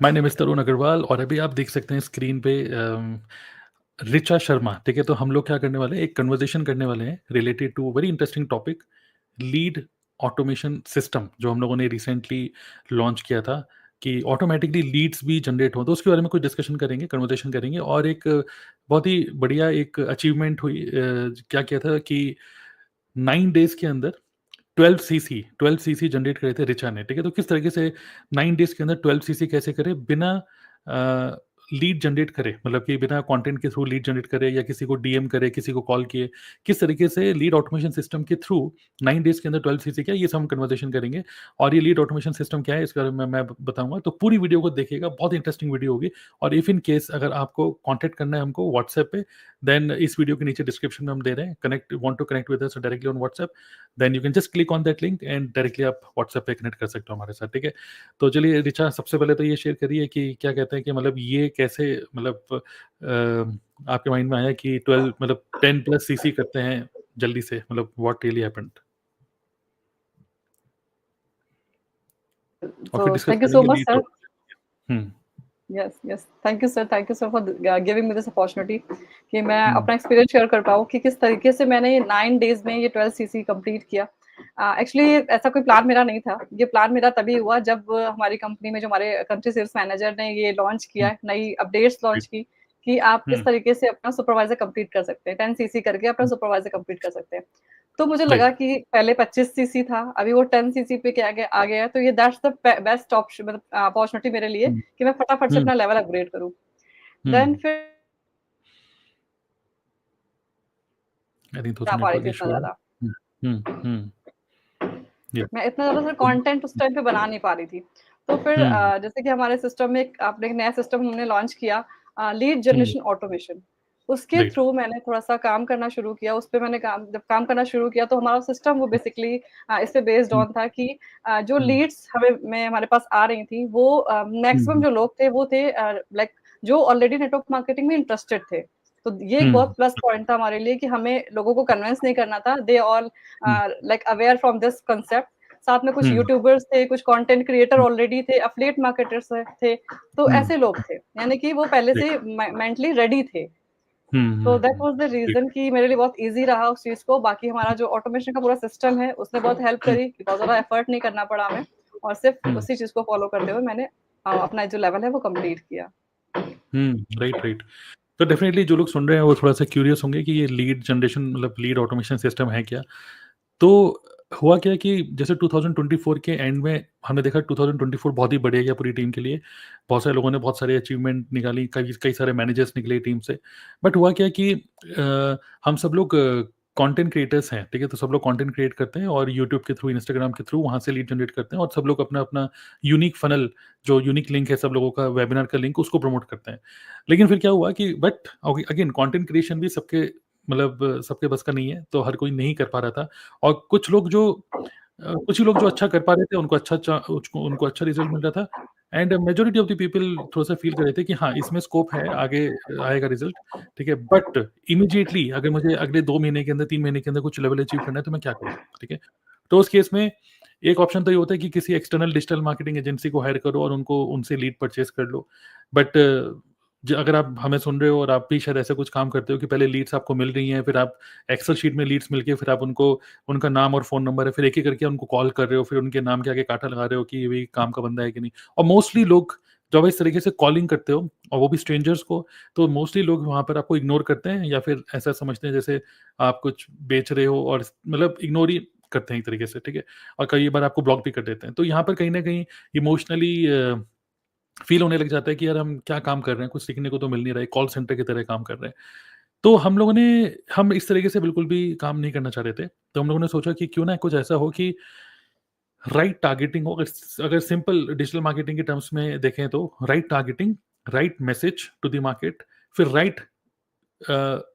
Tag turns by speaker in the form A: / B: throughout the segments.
A: My name is तरुण अग्रवाल और अभी आप देख सकते हैं स्क्रीन पे ऋचा शर्मा, ठीक है? तो हम लोग क्या करने वाले हैं, एक कन्वर्सेशन करने वाले हैं related to very interesting topic, lead automation system, जो हम लोगों ने रिसेंटली लॉन्च किया था कि ऑटोमैटिकली लीड्स भी जनरेट हों। तो उसके बारे में कुछ डिस्कशन करेंगे, कन्वर्सेशन करेंगे और एक बहुत ही बढ़िया एक अचीवमेंट हुई। क्या किया था कि 9 डेज़ के अंदर 12 सीसी जनरेट करे थे ऋचा ने, ठीक है? तो किस तरीके से 9 डेज़ के अंदर 12 सीसी कैसे करे बिना लीड जनरेट करे, मतलब कि बिना कंटेंट के थ्रू लीड जनरेट करे या किसी को डीएम करे, किसी को कॉल किए, किस तरीके से लीड ऑटोमेशन सिस्टम के थ्रू 9 डेज़ के अंदर 12 सीसी क्या है, ये सब हम कन्वर्सेशन करेंगे। और ये लीड ऑटोमेशन सिस्टम क्या है, इसके बारे में मैं बताऊँगा। तो पूरी वीडियो को देखिएगा, बहुत इंटरेस्टिंग वीडियो होगी। और इफ इन केस अगर आपको कॉन्टैक्ट करना है हमको व्हाट्सएप पे, देन इस वीडियो के नीचे डिस्क्रिप्शन में हम दे रहे हैं, want to connect with us directly on WhatsApp, then you can just click on that link and directly आप व्हाट्सएप पे कनेक्ट कर सकते हो हमारे साथ, ठीक है? तो चलिए ऋचा, सबसे पहले तो ये शेयर करिए कि क्या कहते हैं कि मतलब ये कैसे, मतलब आपके माइंड में आया कि 12 मतलब 10 प्लस सीसी करते हैं जल्दी से, मतलब व्हाट रियली हैपेंड? और फिर
B: So
A: discuss
B: thank you so
A: करेंगे
B: much,
A: lead
B: sir.
A: Automation.
B: Yes. Thank you, sir. Thank you, sir, for giving me this opportunity कि मैं
A: हुँ,
B: अपना एक्सपीरियंस शेयर कर पाऊँ कि किस तरीके से मैंने ये 9 डेज़ में ये 12 सीसी कंप्लीट किया। एक्चुअली ऐसा कोई प्लान मेरा नहीं था। ये प्लान मेरा तभी हुआ जब हमारी कंपनी में जो हमारे कंट्री सेल्स मैनेजर ने ये लॉन्च
A: हुँ,
B: किया, नई अपडेट्स
A: राइट,
B: लॉन्च की कि आप किस
A: हुँ,
B: तरीके से अपना सुपरवाइज़र कंप्लीट कर सकते हैं। 10 सीसी करके अपना
A: हुँ,
B: सुपरवाइज़र कंप्लीट कर सकते हैं। तो मुझे लगा
A: राइट,
B: कि पहले 25 सीसी था, अभी वो 10 सीसी पे क्या आ गया है, तो ये दैट्स द बेस्ट ऑप्शन, मतलब अपॉर्च्युनिटी मेरे लिए
A: हुँ,
B: कि मैं फटाफट से
A: हुँ,
B: अपना लेवल अपग्रेड करूँ। देन
A: हुँ।
B: फिर
A: आई थिंक थोड़ा-सा
B: आ पा रही
A: नेटवर्क
B: थी इतना
A: इश्यू है।
B: ज़्यादा।
A: हुँ, हुँ, हुँ, या
B: मैं इतना ज़्यादा सर
A: हुँ,
B: कंटेंट उस टाइम पे बना नहीं पा रही थी। तो फिर
A: हुँ,
B: जैसे कि हमारे सिस्टम में आपने एक नया सिस्टम हमने लॉन्च किया, लीड
A: हुँ,
B: जनरेशन ऑटोमेशन। उसके
A: राइट,
B: थ्रू मैंने थोड़ा-सा काम करना शुरू किया, उस पे मैंने जब काम करना शुरू किया तो हमारा सिस्टम वो बेसिकली इस पे बेस्ड
A: हुँ,
B: ऑन था कि जो
A: हुँ,
B: लीड्स हमारे पास आ रही थी वो
A: हुँ,
B: मैक्सिमम
A: हुँ,
B: जो लोग थे वो थे लाइक जो ऑलरेडी नेटवर्क मार्केटिंग में इंटरेस्टेड थे। तो ये एक
A: हुँ,
B: बहुत प्लस पॉइंट था हमारे लिए कि हमें लोगों को कन्विंस नहीं करना था, they all
A: hmm,
B: like aware from this concept. साथ में कुछ
A: हुँ,
B: यूट्यूबर्स थे, कुछ कंटेंट क्रिएटर
A: हुँ,
B: ऑलरेडी थे, एफिलिएट मार्केटर्स थे, तो
A: हुँ,
B: ऐसे लोग थे। यानी कि वो पहले
A: राइट,
B: से मेंटली रेडी थे।
A: हुँ,
B: तो
A: hmm,
B: that
A: hmm,
B: was the
A: right,
B: reason कि मेरे लिए बहुत ईज़ी रहा उस चीज़ को। बाकी हमारा जो ऑटोमेशन का पूरा सिस्टम है, उसने बहुत हेल्प
A: हुँ,
B: करी कि बहुत ज़्यादा एफर्ट नहीं करना पड़ा हमें और सिर्फ़
A: हुँ,
B: उसी चीज़ को फ़ॉलो करते हुए मैंने अपना जो लेवल है वो कंप्लीट किया।
A: हुँ, राइट, राइट। तो डेफ़िनेटली जो लोग सुन रहे हैं वो थोड़ा-सा क्यूरियस होंगे कि ये लीड जनरेशन, मतलब लीड ऑटोमेशन सिस्टम है क्या? तो हुआ क्या कि जैसे 2024 के एंड में हमने देखा 2024 बहुत ही बढ़िया गया पूरी टीम के लिए। बहुत सारे लोगों ने बहुत सारे अचीवमेंट निकाली, कई कई सारे मैनेजर्स निकले टीम से। बट हुआ क्या कि हम सब लोग कंटेंट क्रिएटर्स हैं, ठीक है? तो सब लोग कंटेंट क्रिएट करते हैं और यूट्यूब के थ्रू, इंस्टाग्राम के थ्रू वहाँ से लीड जनरेट करते हैं और सब लोग अपना-अपना यूनिक फनल, जो यूनिक लिंक है सब लोगों का, वेबिनार का लिंक, उसको प्रमोट करते हैं। लेकिन फिर क्या हुआ कि बट अगेन कंटेंट क्रिएशन भी सबके, मतलब सबके बस का नहीं है, तो हर कोई नहीं कर पा रहा था। और कुछ ही लोग जो अच्छा कर पा रहे थे, उनको अच्छा रिज़ल्ट मिल रहा था and majority of the people थोड़ा-सा फ़ील कर रहे थे कि हाँ, इसमें स्कोप है, आगे आएगा रिज़ल्ट, ठीक है? बट इमीडिएटली अगर मुझे अगले 2 महीने के अंदर, 3 महीने के अंदर कुछ लेवल अचीव करना है, तो मैं क्या करूँ, ठीक है? तो उस केस में एक ऑप्शन तो ये होता है कि किसी एक्सटर्नल डिजिटल मार्केटिंग एजेंसी को हायर करो और उनसे लीड परचेज़ कर लो। बट अगर आप हमें सुन रहे हो और आप भी शायद ऐसा कुछ काम करते हो कि पहले लीड्स आपको मिल रही हैं, फिर आप एक्सेल शीट में लीड्स मिल के फिर आप उनको, उनका नाम और फ़ोन नंबर है, फिर एक-एक करके उनको कॉल कर रहे हो, फिर उनके नाम के आगे काँटा लगा रहे हो कि ये भी काम का बंदा है कि नहीं। और मोस्टली लोग जब इस तरीके से कॉलिंग करते हो और वो भी स्ट्रेंजर्स को, तो मोस्टली लोग वहाँ पर आपको इग्नोर करते हैं या फिर ऐसा समझते हैं जैसे आप कुछ बेच रहे हो और मतलब इग्नोर ही करते हैं एक तरीके से, ठीक है? और कई बार आपको ब्लॉक भी कर देते हैं। तो यहाँ पर कहीं न कहीं इमोशनली फ़ील होने लग जाता है कि यार हम क्या काम कर रहे हैं, कुछ सीखने को तो मिल नहीं रहा है, कॉल सेंटर की तरह काम कर रहे हैं। तो हम इस तरीके से बिल्कुल भी काम नहीं करना चाह रहे थे। तो हम लोगों ने सोचा कि क्यों ना कुछ ऐसा हो कि राइट टारगेटिंग हो। अगर सिंपल डिजिटल मार्केटिंग के टर्म्स में देखें तो right targeting, right message to the market, फिर राइट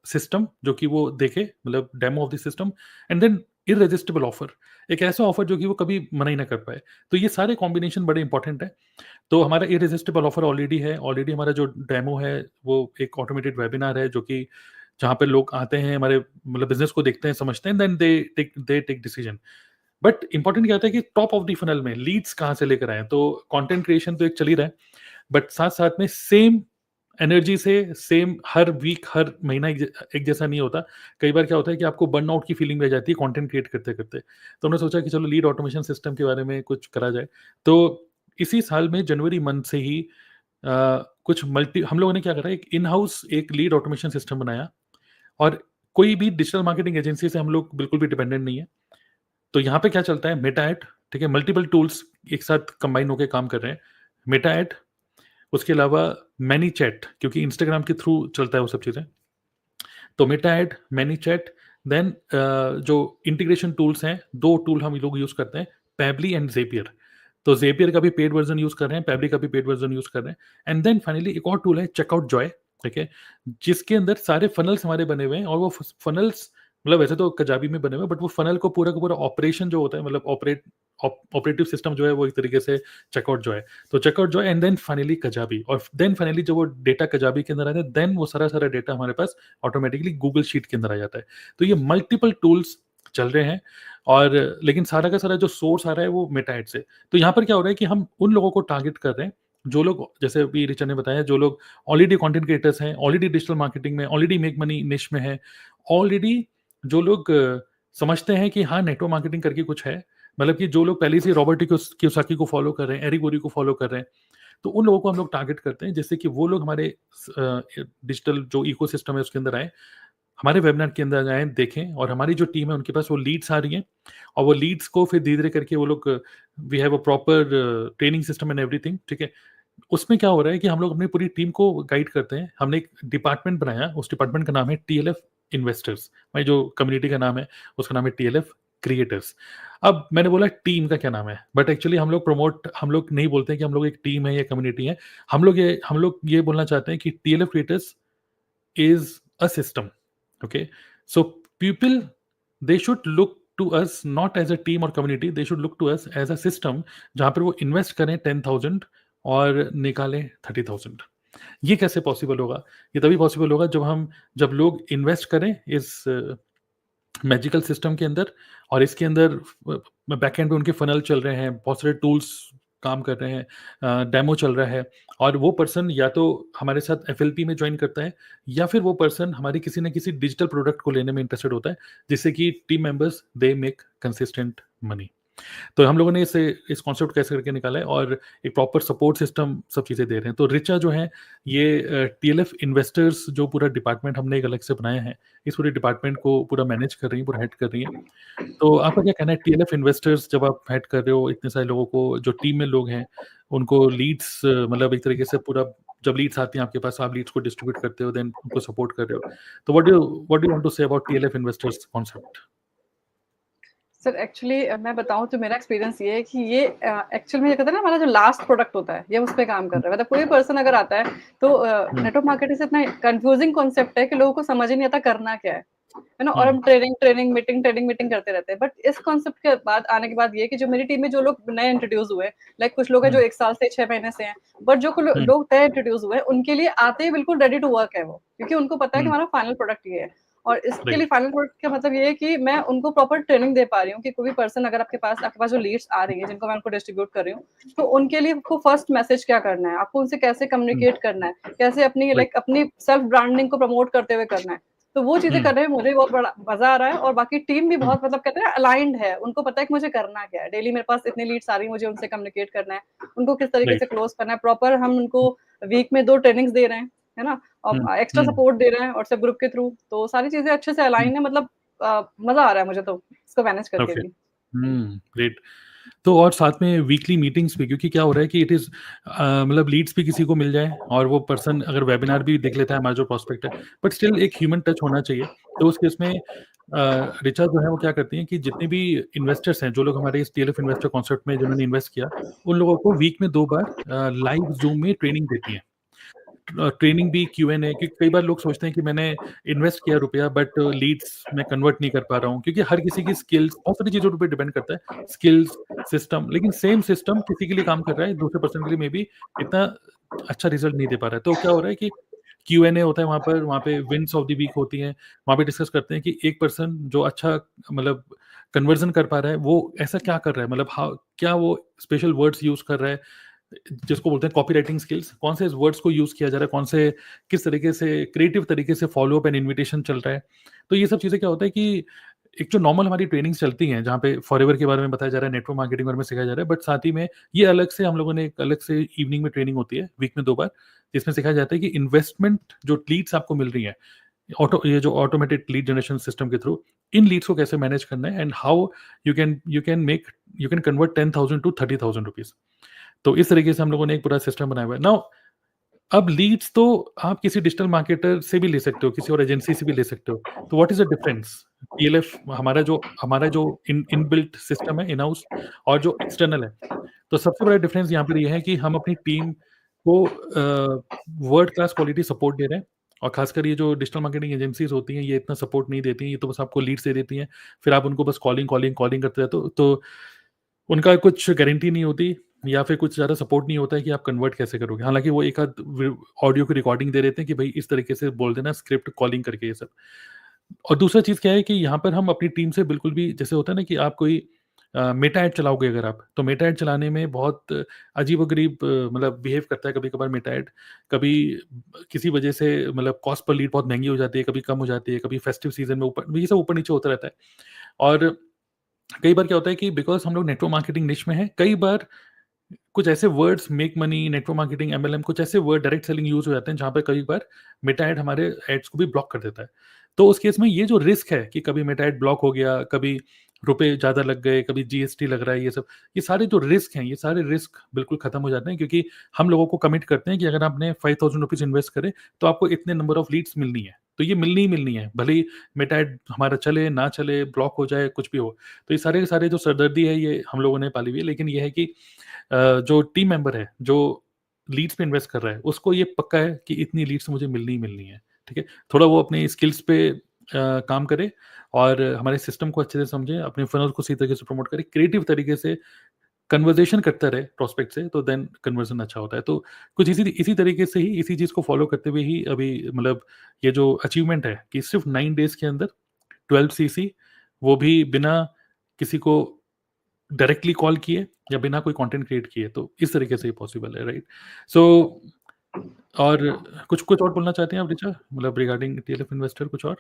A: सिस्टम जो कि वो देखे, मतलब demo of the system and then irresistible offer, एक ऐसा ऑफर जो कि वो कभी मना ही ना कर पाए। तो ये सारे कॉम्बिनेशन बड़े इंपॉर्टेंट है। तो हमारा इररेसिस्टिबल ऑफर ऑलरेडी है, ऑलरेडी हमारा जो डेमो है वो एक ऑटोमेटेड वेबिनार है, जो कि जहाँ पे लोग आते हैं, हमारे मतलब बिजनेस को देखते हैं, समझते हैं, then they take decision. But important क्या होता है कि टॉप ऑफ द फनल में लीड्स कहाँ से लेकर आए, तो कंटेंट क्रिएशन तो एक चल ही रहा है, बट साथ-साथ में सेम एनर्जी से सेम हर वीक, हर महीना एक जैसा नहीं होता। कई बार क्या होता है कि आपको बर्नआउट की फीलिंग रह जाती है कंटेंट क्रिएट करते-करते। तो हमने सोचा कि चलो लीड ऑटोमेशन सिस्टम के बारे में कुछ करा जाए। तो इसी साल में जनवरी मंथ से ही कुछ मल्टी हम लोगों ने क्या करा, एक इन हाउस एक लीड ऑटोमेशन सिस्टम बनाया, और कोई भी डिजिटल मार्केटिंग एजेंसी से हम लोग बिल्कुल भी डिपेंडेंट नहीं है। तो यहाँ पे क्या चलता है, मेटा एड, ठीक है, मल्टीपल टूल्स एक साथ कंबाइन होकर काम कर रहे हैं। मेटा एड, उसके अलावा मैनी चैट, क्योंकि इंस्टाग्राम के थ्रू चलता है वो सब चीज़ें। तो Meta ad, ManyChat, then जो इंटीग्रेशन टूल्स हैं, 2 टूल हम लोग यूज़ करते हैं, पैबली एंड ज़ेपियर। तो ज़ेपियर का भी पेड वर्ज़न यूज़ कर रहे हैं, पैबली का भी पेड वर्ज़न यूज़ कर रहे हैं। एंड देन फाइनली एक और टूल है चेकआउट जॉय, ठीक है? जिसके अंदर सारे फनल्स हमारे बने हुए हैं, और वो फनल्स मतलब वैसे तो कजाबी में बने हुए हैं, बट वो फनल को पूरा का पूरा ऑपरेशन जो होता है, मतलब ऑपरेटिव सिस्टम जो है वो एक तरीके से चेकआउट जॉय। तो CheckoutJoy and then finally Kajabi, और देन फाइनली जब वो डेटा कजाबी के अंदर आता है, देन वो सारा डेटा हमारे पास ऑटोमेटिकली गूगल शीट के अंदर आ जाता है। तो ये मल्टीपल टूल्स चल रहे हैं, और लेकिन सारा का सारा जो सोर्स आ रहा है वो मेटा एड से। तो यहाँ पर क्या हो रहा है कि हम उन लोगों को टारगेट कर रहे हैं जो लोग, जैसे अभी रिचा ने बताया, जो लोग ऑलरेडी कंटेंट क्रिएटर्स हैं, ऑलरेडी डिजिटल मार्केटिंग में, ऑलरेडी मेक मनी निश में है, ऑलरेडी जो लोग समझते हैं कि हाँ नेटवर्क मार्केटिंग करके कुछ है, मतलब कि जो लोग पहले से रॉबर्ट कियोसाकी को फॉलो कर रहे हैं, एरिक गोरी को फॉलो कर रहे हैं, तो उन लोगों को हम लोग टारगेट करते हैं, जिससे कि वो लोग हमारे डिजिटल जो इकोसिस्टम है उसके अंदर आए, हमारे वेबिनार के अंदर आए, देखें, और हमारी जो टीम है उनके पास वो लीड्स आ रही हैं, और वो लीड्स को फिर धीरे-धीरे करके वो लोग, we have a proper training system and everything, ठीक है? उसमें क्या हो रहा है कि हम लोग अपनी पूरी टीम को गाइड करते हैं। हमने एक डिपार्टमेंट बनाया, उस डिपार्टमेंट का नाम है टीएलएफ इन्वेस्टर्स। भाई जो कम्युनिटी का नाम है, उसका नाम है टीएलएफ क्रिएटर्स। अब मैंने बोला टीम का क्या नाम है, बट एक्चुअली हम लोग नहीं बोलते हैं कि हम लोग एक टीम है या कम्युनिटी है। हम लोग ये बोलना चाहते हैं कि TLF creators is a system, okay? So people, they should look to us not as a team और community, they should look to us as a system, जहाँ पर वो इन्वेस्ट करें 10,000 और निकालें 30,000। ये कैसे पॉसिबल होगा? ये तभी पॉसिबल होगा जब लोग इन्वेस्ट करें इस मैजिकल सिस्टम के अंदर, और इसके अंदर बैकएंड पे उनके फनल चल रहे हैं, बहुत सारे टूल्स काम कर रहे हैं, डेमो चल रहा है, और वो पर्सन या तो हमारे साथ एफएलपी में ज्वाइन करता है, या फिर वो पर्सन हमारी किसी न किसी डिजिटल प्रोडक्ट को लेने में इंटरेस्टेड होता है, जिससे कि team members they make consistent money. तो हम लोगों ने इस कॉन्सेप्ट कैसे करके निकाला है, और एक प्रॉपर सपोर्ट सिस्टम सब चीज़ें दे रहे हैं। तो रिचा जो है, ये टीएलएफ इन्वेस्टर्स जो पूरा डिपार्टमेंट हमने एक अलग से बनाया है, इस पूरे डिपार्टमेंट को पूरा मैनेज कर रही हैं, पूरा हेड कर रही हैं। तो आपका क्या कहना है, टीएलएफ इन्वेस्टर्स जब आप हेड कर रहे हो इतने सारे लोगों को, जो टीम में लोग हैं, उनको लीड्स, मतलब एक तरीके से पूरा, जब लीड्स आती हैं आपके पास, आप लीड्स को डिस्ट्रीब्यूट करते हो, देन उनको सपोर्ट कर रहे हो। तो what do you want to say about TLF investors concept?
B: Sir actually मैं बताऊँ तो मेरा एक्सपीरियंस ये है कि ये एक्चुअल में ये कहते हैं ना, हमारा जो लास्ट प्रोडक्ट होता है, ये उस पे काम कर रहा है। मतलब कोई पर्सन अगर आता है तो
A: हुँ,
B: नेटवर्क मार्केटिंग से इतना कंफ्यूजिंग कॉन्सेप्ट है कि लोगों को समझ ही नहीं आता करना क्या है ना? और
A: हुँ,
B: हम ट्रेनिंग मीटिंग करते रहते हैं। बट इस कॉन्सेप्ट के बाद आने के बाद ये कि जो मेरी टीम में जो लोग नए इंट्रोड्यूस हुए हैं, लाइक कुछ लोग हैं जो
A: हुँ,
B: 1 साल से 6 महीने से हैं, बट जो
A: हुँ,
B: लोग नए इंट्रोड्यूस हुए हैं, उनके लिए आते ही बिल्कुल रेडी टू वर्क है वो, क्योंकि उनको पता है कि
A: हुँ,
B: हमारा फाइनल प्रोडक्ट ये है। और इसके लिए
A: राइट,
B: फाइनल प्रोडक्ट का मतलब ये है कि मैं उनको प्रॉपर ट्रेनिंग दे पा रही हूँ कि कोई भी पर्सन अगर आपके पास जो लीड्स आ रही है, जिनको मैं उनको डिस्ट्रीब्यूट कर रही हूँ, तो उनके लिए आपको फर्स्ट मैसेज क्या करना है, आपको उनसे कैसे
A: हुँ,
B: कम्युनिकेट करना है, कैसे अपनी
A: राइट,
B: अपनी सेल्फ ब्रांडिंग को प्रमोट करते हुए करना है। तो वो चीज़ें
A: हुँ,
B: करने में मुझे बहुत बड़ा मज़ा आ रहा है, और बाकी टीम भी
A: हुँ,
B: बहुत मतलब कहते हैं ना अलाइन्ड है, उनको पता है कि मुझे करना क्या है। डेली मेरे पास इतनी लीड्स आ रही है, मुझे उनसे कम्युनिकेट करना है, उनको किस तरीके से
A: राइट,
B: क्लोज़ करना है, प्रॉपर हम उनको वीक में 2 ट्रेनिंग्स दे रहे हैं, है ना?
A: हुँ,
B: एक्स्ट्रा
A: हुँ,
B: सपोर्ट दे रहे हैं व्हाट्सएप ग्रुप के थ्रू, तो सारी चीज़ें अच्छे से
A: हुँ,
B: अलाइन है, मतलब मज़ा आ रहा है मुझे तो इसको मैनेज करके
A: ओके,
B: भी।
A: ग्रेट। तो और साथ में वीकली मीटिंग्स भी, क्योंकि क्या हो रहा है कि इट इज़ मतलब लीड्स भी किसी को मिल जाए, और वो पर्सन अगर वेबिनार भी देख लेता है, हमारा जो प्रोस्पेक्ट है, बट स्टिल एक ह्यूमन टच होना चाहिए। तो उस केस में रिचा जो है वो क्या करती हैं कि जितने भी इन्वेस्टर्स हैं, जो लोग हमारे इस टीएलएफ इन्वेस्टर कॉन्सेप्ट में जिन्होंने इन्वेस्ट किया, उन लोगों को वीक में 2 बार लाइव ज़ूम में ट्रेनिंग देती हैं। ट्रेनिंग भी क्यूएनए, क्योंकि कई बार लोग सोचते हैं कि मैंने इन्वेस्ट किया रुपया, बट लीड्स में कन्वर्ट नहीं कर पा रहा हूँ, क्योंकि हर किसी की स्किल्स बहुत सारी चीज़ों पे डिपेंड करता है, स्किल्स, सिस्टम, लेकिन सेम सिस्टम किसी के लिए काम कर रहा है, दूसरे पर्सन के लिए मे बी इतना अच्छा रिजल्ट नहीं दे पा रहा है। तो क्या हो रहा है कि क्यूएनए होता है वहाँ पर, वहाँ पे विन्स ऑफ द वीक होती हैं, वहाँ पे डिस्कस करते हैं कि एक पर्सन जो अच्छा, मतलब कन्वर्जन कर पा रहा है, वो ऐसा क्या कर रहा है, मतलब हाउ, क्या वो स्पेशल वर्ड्स यूज़ कर रहा है, जिसको बोलते हैं कॉपी राइटिंग स्किल्स, कौन से वर्ड्स को यूज़ किया जा रहा है, कौन से किस तरीके से क्रिएटिव तरीके से फॉलो अप एंड इन्विटेशन चल रहा है। तो ये सब चीज़ें क्या होता है कि एक जो नॉर्मल हमारी ट्रेनिंग्स चलती हैं, जहाँ पे फॉरएवर के बारे में बताया जा रहा है, नेटवर्क मार्केटिंग के बारे में सिखाया जा रहा है, बट साथ ही में ये अलग से हम लोगों ने एक अलग से इवनिंग में ट्रेनिंग होती है, वीक में 2 बार, जिसमें सिखाया जाता है कि इन्वेस्टमेंट जो लीड्स आपको मिल रही हैं, ये जो ऑटोमेटेड लीड जनरेशन सिस्टम के थ्रू, इन लीड्स को कैसे मैनेज करना है, and how you can convert 10,000 to 30,000 rupees. तो इस तरीके से हम लोगों ने एक पूरा सिस्टम बनाया हुआ है। नाउ अब लीड्स तो आप किसी डिजिटल मार्केटर से भी ले सकते हो, किसी और एजेंसी से भी ले सकते हो। तो what is the difference? PLF हमारा जो इनबिल्ट सिस्टम है इन हाउस, और जो एक्सटर्नल है। तो सबसे बड़ा डिफरेंस यहाँ पर ये है कि हम अपनी टीम को वर्ल्ड क्लास क्वालिटी सपोर्ट दे रहे हैं, और खासकर ये जो डिजिटल मार्केटिंग एजेंसीज होती हैं, ये इतना सपोर्ट नहीं देती हैं, ये तो बस आपको लीड्स दे देती हैं, फिर आप उनको बस कॉलिंग करते रहते हो। तो उनका कुछ गारंटी नहीं होती, या फिर कुछ ज़्यादा सपोर्ट नहीं होता है कि आप कन्वर्ट कैसे करोगे। हालाँकि वो एक आध ऑडियो की रिकॉर्डिंग दे देते हैं कि भाई इस तरीके से बोल देना, स्क्रिप्ट कॉलिंग करके, ये सब। और दूसरा चीज़ क्या है कि यहाँ पर हम अपनी टीम से बिल्कुल भी, जैसे होता है ना कि आप कोई मेटा ऐड चलाओगे अगर आप, तो मेटा ऐड चलाने में बहुत अजीब-ओ-गरीब मतलब बिहेव करता है कभी-कभार मेटा ऐड। कभी किसी वजह से मतलब कॉस्ट पर लीड बहुत महँगी हो जाती है, कभी कम हो जाती है, कभी फेस्टिव सीज़न में ऊपर, ये सब ऊपर-नीचे होता रहता है। और कई बार क्या होता है कि बिकॉज़ हम लोग नेटवर्क मार्केटिंग निश में हैं, कई बार कुछ ऐसे words, make money, network marketing, MLM, कुछ ऐसे वर्ड डायरेक्ट सेलिंग यूज़ हो जाते हैं, जहाँ पे कई बार मेटा ऐड हमारे एड्स को भी ब्लॉक कर देता है। तो उस केस में ये जो रिस्क है कि कभी मेटा ऐड ब्लॉक हो गया, कभी रुपए ज़्यादा लग गए, कभी जीएसटी लग रहा है, ये सब, ये सारे जो रिस्क हैं, ये सारे रिस्क बिल्कुल खत्म हो जाते हैं, क्योंकि हम लोगों को कमिट करते हैं कि अगर आपने 5,000 रुपीज़ इन्वेस्ट करे, तो आपको इतने नंबर ऑफ लीड्स मिलनी है। तो ये मिलनी ही मिलनी है, भले ही मेटा ऐड हमारा चले, ना चले, ब्लॉक हो जाए, कुछ भी हो। तो ये सारे के सारे जो सरदर्दी है, ये हम लोगों ने पाली हुई है। लेकिन ये है कि जो टीम मेंबर है, जो लीड्स पे इन्वेस्ट कर रहा है, उसको ये पक्का है कि इतनी लीड्स मुझे मिलनी ही मिलनी है, ठीक है? थोड़ा वो अपने स्किल्स पे काम करे, और हमारे सिस्टम को अच्छे से समझे, अपने फनल को सही तरीके से प्रमोट करे, क्रिएटिव तरीके से कन्वर्सेशन करता रहे प्रोस्पेक्ट से, तो देन कन्वर्जन अच्छा होता है। तो कुछ इसी इसी तरीके से ही, इसी चीज़ को फॉलो करते हुए ही अभी मतलब ये जो अचीवमेंट है कि सिर्फ 9 डेज़ के अंदर 12 सीसी, वो भी बिना किसी को डायरेक्टली कॉल किए या बिना कोई कंटेंट क्रिएट किए, तो इस तरीके से ही पॉसिबल है, राइट? सो और कुछ कुछ और बोलना चाहते हैं आप ऋचा, मतलब रिगार्डिंग टीएलएफ इन्वेस्टर, कुछ और?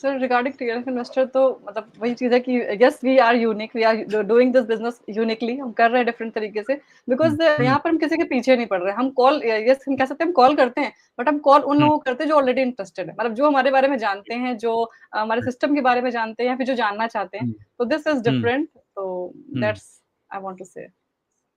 B: सर रिगार्डिंग टीएलएफ इन्वेस्टर, तो मतलब वही चीज़ है कि yes we are unique, we are doing this business uniquely, हम कर रहे हैं डिफरेंट तरीके से, बिकॉज यहाँ पर हम किसी के पीछे नहीं पड़ रहे हैं। हम कॉल, यस हम कह सकते हैं हम कॉल करते हैं, बट हम कॉल उन लोगों को करते हैं जो ऑलरेडी इंटरेस्टेड है, मतलब जो हमारे बारे में जानते हैं, जो हमारे सिस्टम के बारे में जानते हैं, या फिर जो जानना चाहते हैं। तो दिस इज डिफरेंट, तो दैट्स आई वांट टू से।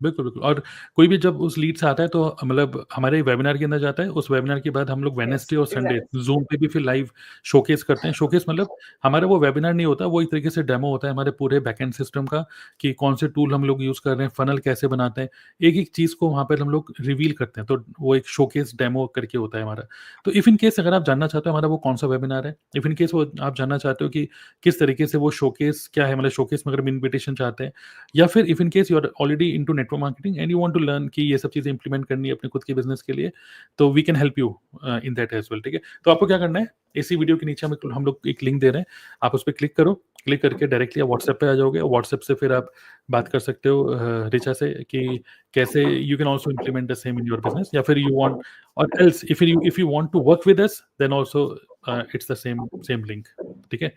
A: बिल्कुल, बिल्कुल। और कोई भी जब उस लीड से आता है, तो मतलब हमारे वेबिनार के अंदर जाता है, उस वेबिनार के बाद हम लोग
B: यस
A: वेडनेसडे और संडे
B: एग्जैक्टली।
A: ज़ूम पे भी फिर लाइव शोकेस करते हैं। शोकेस मतलब हमारा वो वेबिनार नहीं होता, वो एक तरीके से डेमो होता है हमारे पूरे बैकएंड सिस्टम का, कि कौन से टूल हम लोग यूज़ कर रहे हैं, फनल कैसे बनाते हैं। एक-एक चीज़ को वहाँ पर हम लोग रिवील करते हैं, तो वो एक शोकेस डेमो करके होता है हमारा। तो इफ इन केस अगर आप जानना चाहते हो हमारा वो कौन-सा वेबिनार है, इफ इन केस वो आप जानना चाहते हो कि किस तरीके से वो शोकेस क्या है, मतलब शोकेस में अगर हम इन्विटेशन चाहते हैं, या फिर if in case you are already into network marketing and you want to learn कि ये सब चीज़ें इंप्लीमेंट करनी है अपने खुद के बिज़नेस के लिए, तो we can help you in that as well, ठीक है? तो आपको क्या करना है, इसी वीडियो के नीचे हम लोग एक लिंक दे रहे हैं, आप उस पे क्लिक करो, क्लिक करके डायरेक्टली आप व्हाट्सएप पे आ जाओगे, और व्हाट्सएप से फिर आप बात कर सकते हो ऋचा से कि कैसे you can also implement the same in your business, या फिर यू वांट, और else if you want to work with us, then also it's the same same link, ठीक है?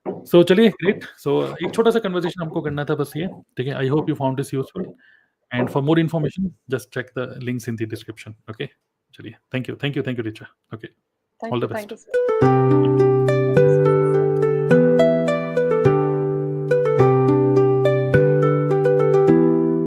A: सो चलिए, ग्रेट। सो एक छोटा-सा कन्वर्सेशन हमको करना था बस ये, ठीक है? I hope you found this useful, and for more information just check the links in the description, okay? चलिए, thank you, thank you, thank you Richa, okay, all the
B: thank
A: best.
B: You sir.